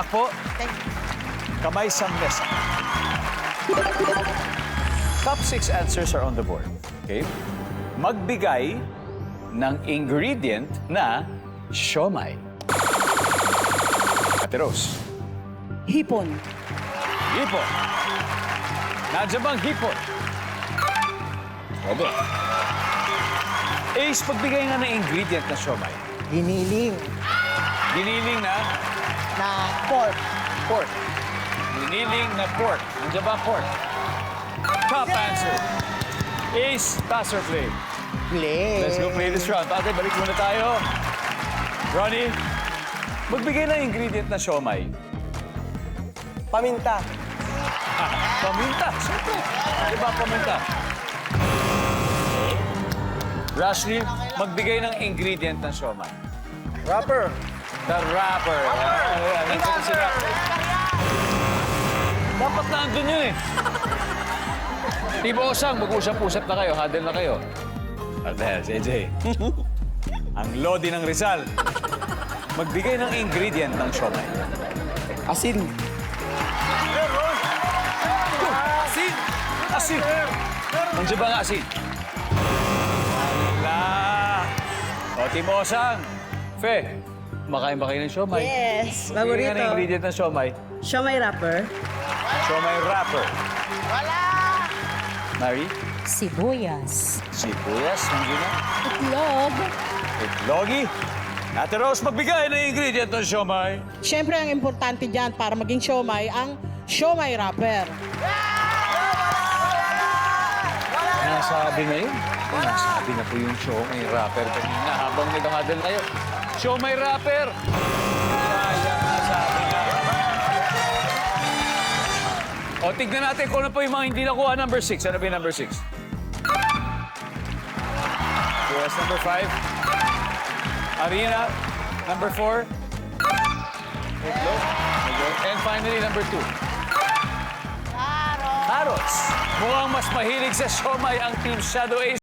luck po. Thank you. Kamay sa mesa. Top 6 answers are on the board. Okay? Magbigay ng ingredient na siomai. Ate Rose. Hipon. Hipon. Nandiyan bang hipon? Pwede. Ace, pagbigay nga ng ingredient na siomai. Giniling. Giniling na Na pork. pork. Giniling na pork. Nandiyan ba ang pork? Top answer. Ace, pass or play? Play. Let's go play this round. Ate, balik muna tayo. Ronnie, magbigay ng ingredient na siomai. Paminta. Paminta. Siyempre. Diba paminta? Rashley, magbigay ng ingredient ng siomai. Wrapper. The wrapper. Nandiyan si wrapper. Dapat nandun yun eh. Tibo Osang, mag-usap-usap na kayo. Huddle na kayo. Ate, JJ. Ang Lodi ng Rizal. Magbigay ng ingredient ng siomai. Asin. Asin! Asin! Nandiyan ba nga asin? Wala! O, Timosang, Fe, makain ba kayo ng siomai? Yes. Bigyan Paborito. nga ng ingredient ng siomai. Siomai wrapper. Siomai wrapper. Wala! Mary? Sibuyas. Sibuyas, nandiyan na. Itlog. Itlogi. Ate Rose, magbigay ng ingredient ng siomai. Siyempre, ang importante dyan para maging siomai, ang siomai wrapper. Nasabi na yun. Nasabi na po yung siomai wrapper kanina habang nag-huddle kayo. Siomai wrapper! Sayang, nasabi na. O, tignan natin kung ano po yung mga hindi nakuha. Number 6. Ano ba yung number 6? US number 5. Arena. Number 4. Itlog. And finally, number 2. Carrots. Mukhang mas mahilig sa siomai ang Team Shadow Ace.